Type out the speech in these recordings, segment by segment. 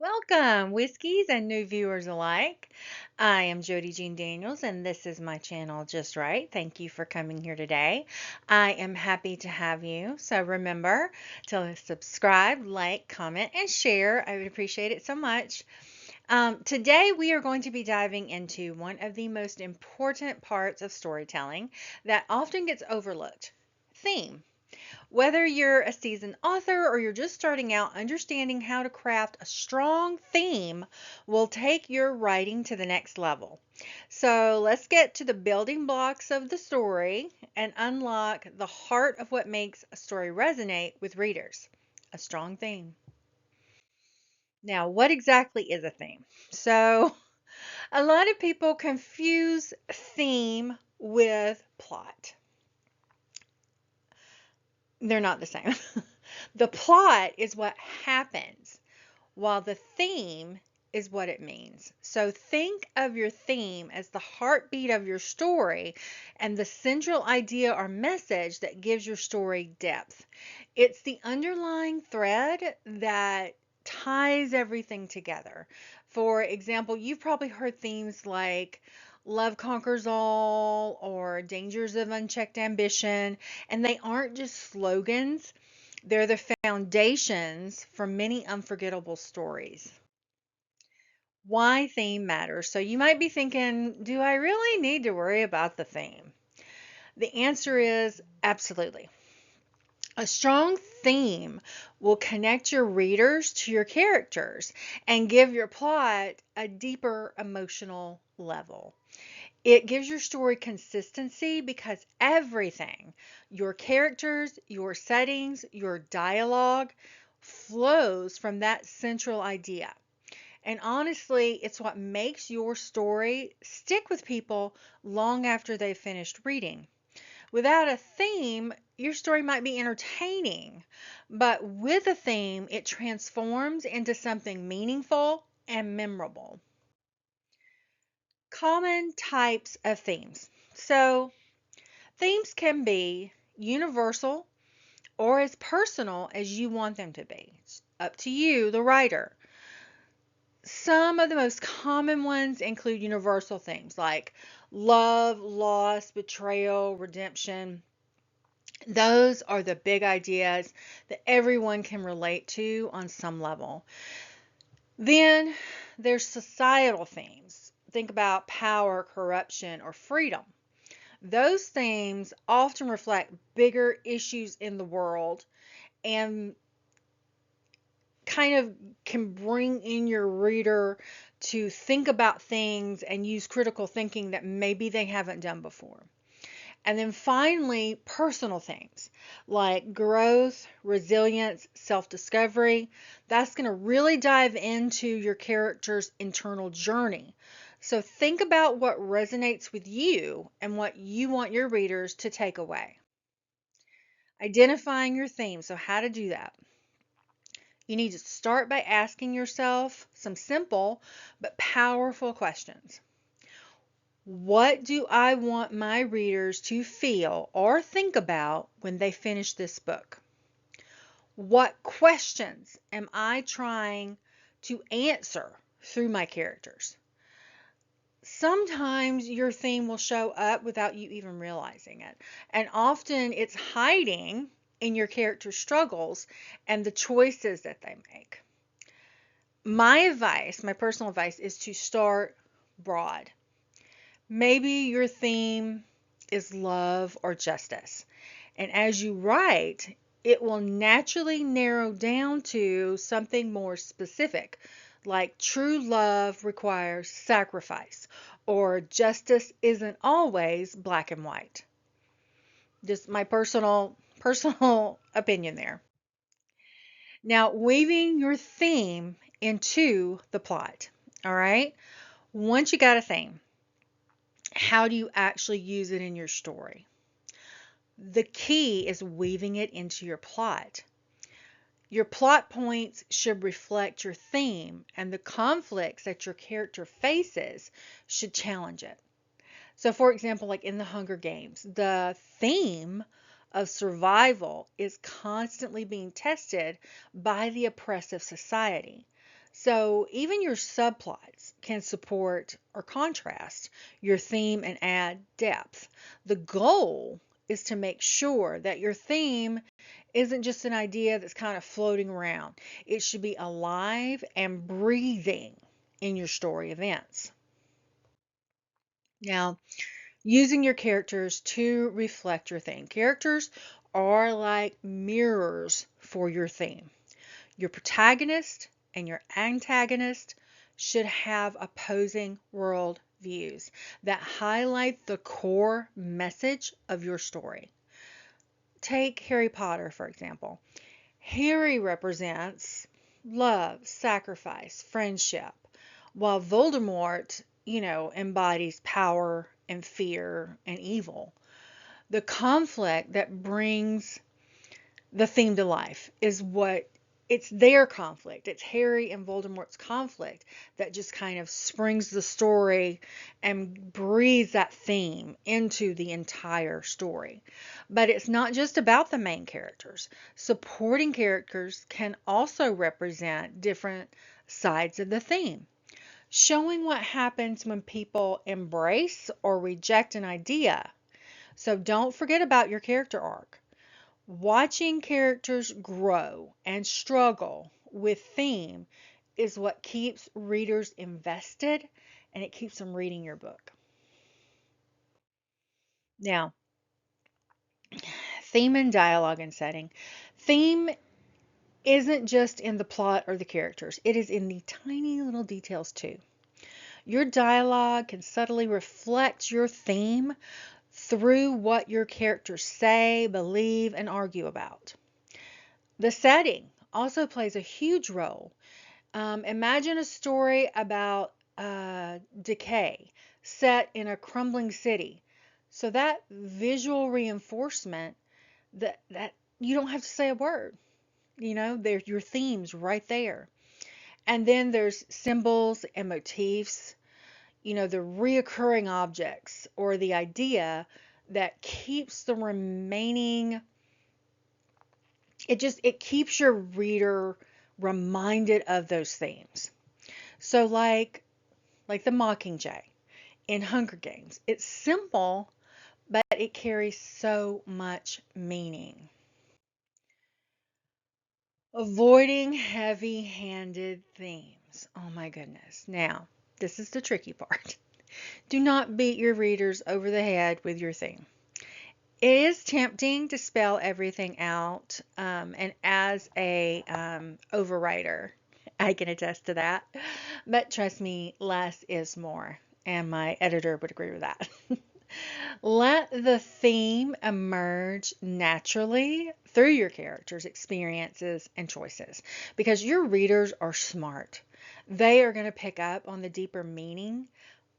Welcome, Whiskies and new viewers alike. I am Jody Jean Daniels, and this is my channel Just Right. Thank you for coming here today. I am happy to have you. So remember to subscribe, like, comment, and share. I would appreciate it so much. Today, we are going to be diving into one of the most important parts of storytelling that often gets overlooked: theme. Whether you're a seasoned author or you're just starting out, understanding how to craft a strong theme will take your writing to the next level. So let's get to the building blocks of the story and unlock the heart of what makes a story resonate with readers: a strong theme. Now, what exactly is a theme? So, a lot of people confuse theme with plot. They're not the same. The plot is what happens, while the theme is what it means. So think of your theme as the heartbeat of your story and the central idea or message that gives your story depth. It's the underlying thread that ties everything together. For example, you've probably heard themes like love conquers all or dangers of unchecked ambition, and they aren't just slogans. They're the foundations for many unforgettable stories. Why theme matters. So you might be thinking, do I really need to worry about the theme? The answer is absolutely. A strong theme will connect your readers to your characters and give your plot a deeper emotional level. It gives your story consistency because everything, your characters, your settings, your dialogue, flows from that central idea. And honestly, it's what makes your story stick with people long after they've finished reading. Without a theme, your story might be entertaining, but with a theme, it transforms into something meaningful and memorable. Common types of themes. So, themes can be universal or as personal as you want them to be. It's up to you, the writer. Some of the most common ones include universal themes like love, loss, betrayal, redemption. Those are the big ideas that everyone can relate to on some level. Then there's societal themes. Think about power, corruption, or freedom. Those themes often reflect bigger issues in the world and kind of can bring in your reader to think about things and use critical thinking that maybe they haven't done before. And then finally, personal themes like growth, resilience, self discovery. That's going to really dive into your character's internal journey. So think about what resonates with you and what you want your readers to take away. Identifying your theme. So, how to do that? You need to start by asking yourself some simple but powerful questions. What do I want my readers to feel or think about when they finish this book? What questions am I trying to answer through my characters? Sometimes your theme will show up without you even realizing it, and often it's hiding in your character's struggles and the choices that they make. My advice, my personal advice, is to start broad. Maybe your theme is love or justice. And as you write, it will naturally narrow down to something more specific, like true love requires sacrifice, or justice isn't always black and white. Just my personal opinion there. Now, weaving your theme into the plot. All right? Once you got a theme, how do you actually use it in your story? The key is weaving it into your plot. Your plot points should reflect your theme, and the conflicts that your character faces should challenge it. So, for example, like in the Hunger Games, the theme of survival is constantly being tested by the oppressive society. So even your subplots can support or contrast your theme and add depth. The goal is to make sure that your theme isn't just an idea that's kind of floating around. It should be alive and breathing in your story events. Now, using your characters to reflect your theme. Characters are like mirrors for your theme. Your protagonist and your antagonist should have opposing world views that highlight the core message of your story. Take Harry Potter, for example. Harry represents love, sacrifice, friendship, while Voldemort, embodies power and fear and evil. The conflict that brings the theme to life is what it's their conflict. It's Harry and Voldemort's conflict that just kind of springs the story and breathes that theme into the entire story. But it's not just about the main characters. Supporting characters can also represent different sides of the theme. Showing what happens when people embrace or reject an idea. So don't forget about your character arc. Watching characters grow and struggle with theme is what keeps readers invested and it keeps them reading your book. Now, theme and dialogue and setting. Theme isn't just in the plot or the characters, it is in the tiny little details too. Your dialogue can subtly reflect your theme through what your characters say, believe, and argue about. The setting also plays a huge role. Imagine a story about decay set in a crumbling city. So that visual reinforcement that you don't have to say a word. There's your themes right there. And then there's symbols and motifs, the reoccurring objects or the idea that keeps the remaining it keeps your reader reminded of those themes. So like the Mockingjay in Hunger Games, it's simple, but it carries so much meaning. Avoiding heavy-handed themes. Oh my goodness. Now, this is the tricky part. Do not beat your readers over the head with your theme. It is tempting to spell everything out, and as a overwriter, I can attest to that. But trust me, less is more, and my editor would agree with that. Let the theme emerge naturally through your characters' experiences and choices because your readers are smart. They are going to pick up on the deeper meaning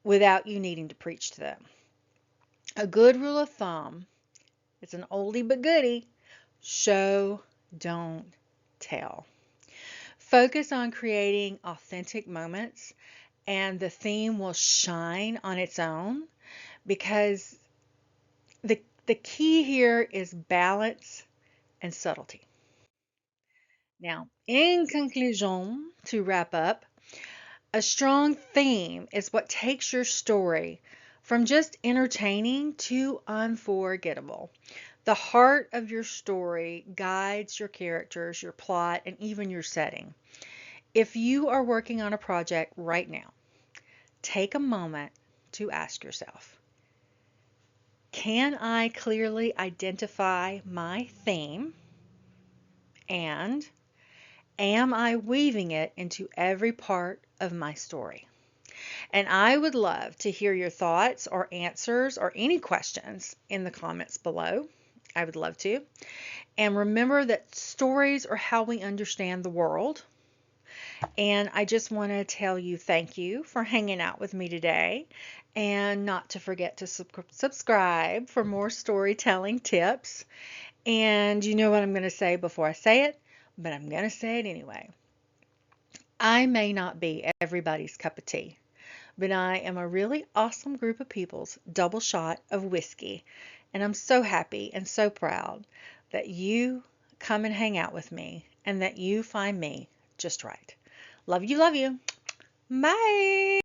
without you needing to preach to them. A good rule of thumb, it's an oldie but goodie, show, don't tell. Focus on creating authentic moments and the theme will shine on its own because the key here is balance and subtlety. Now, in conclusion, to wrap up, a strong theme is what takes your story from just entertaining to unforgettable. The heart of your story guides your characters, your plot, and even your setting. If you are working on a project right now, take a moment to ask yourself, can I clearly identify my theme? And am I weaving it into every part of my story? And I would love to hear your thoughts or answers or any questions in the comments below. I would love to. And remember that stories are how we understand the world. And I just want to tell you thank you for hanging out with me today. And not to forget to subscribe for more storytelling tips. And you know what I'm going to say before I say it, but I'm going to say it anyway. I may not be everybody's cup of tea, but I am a really awesome group of people's double shot of whiskey. And I'm so happy and so proud that you come and hang out with me and that you find me just right. Love you, love you. Bye.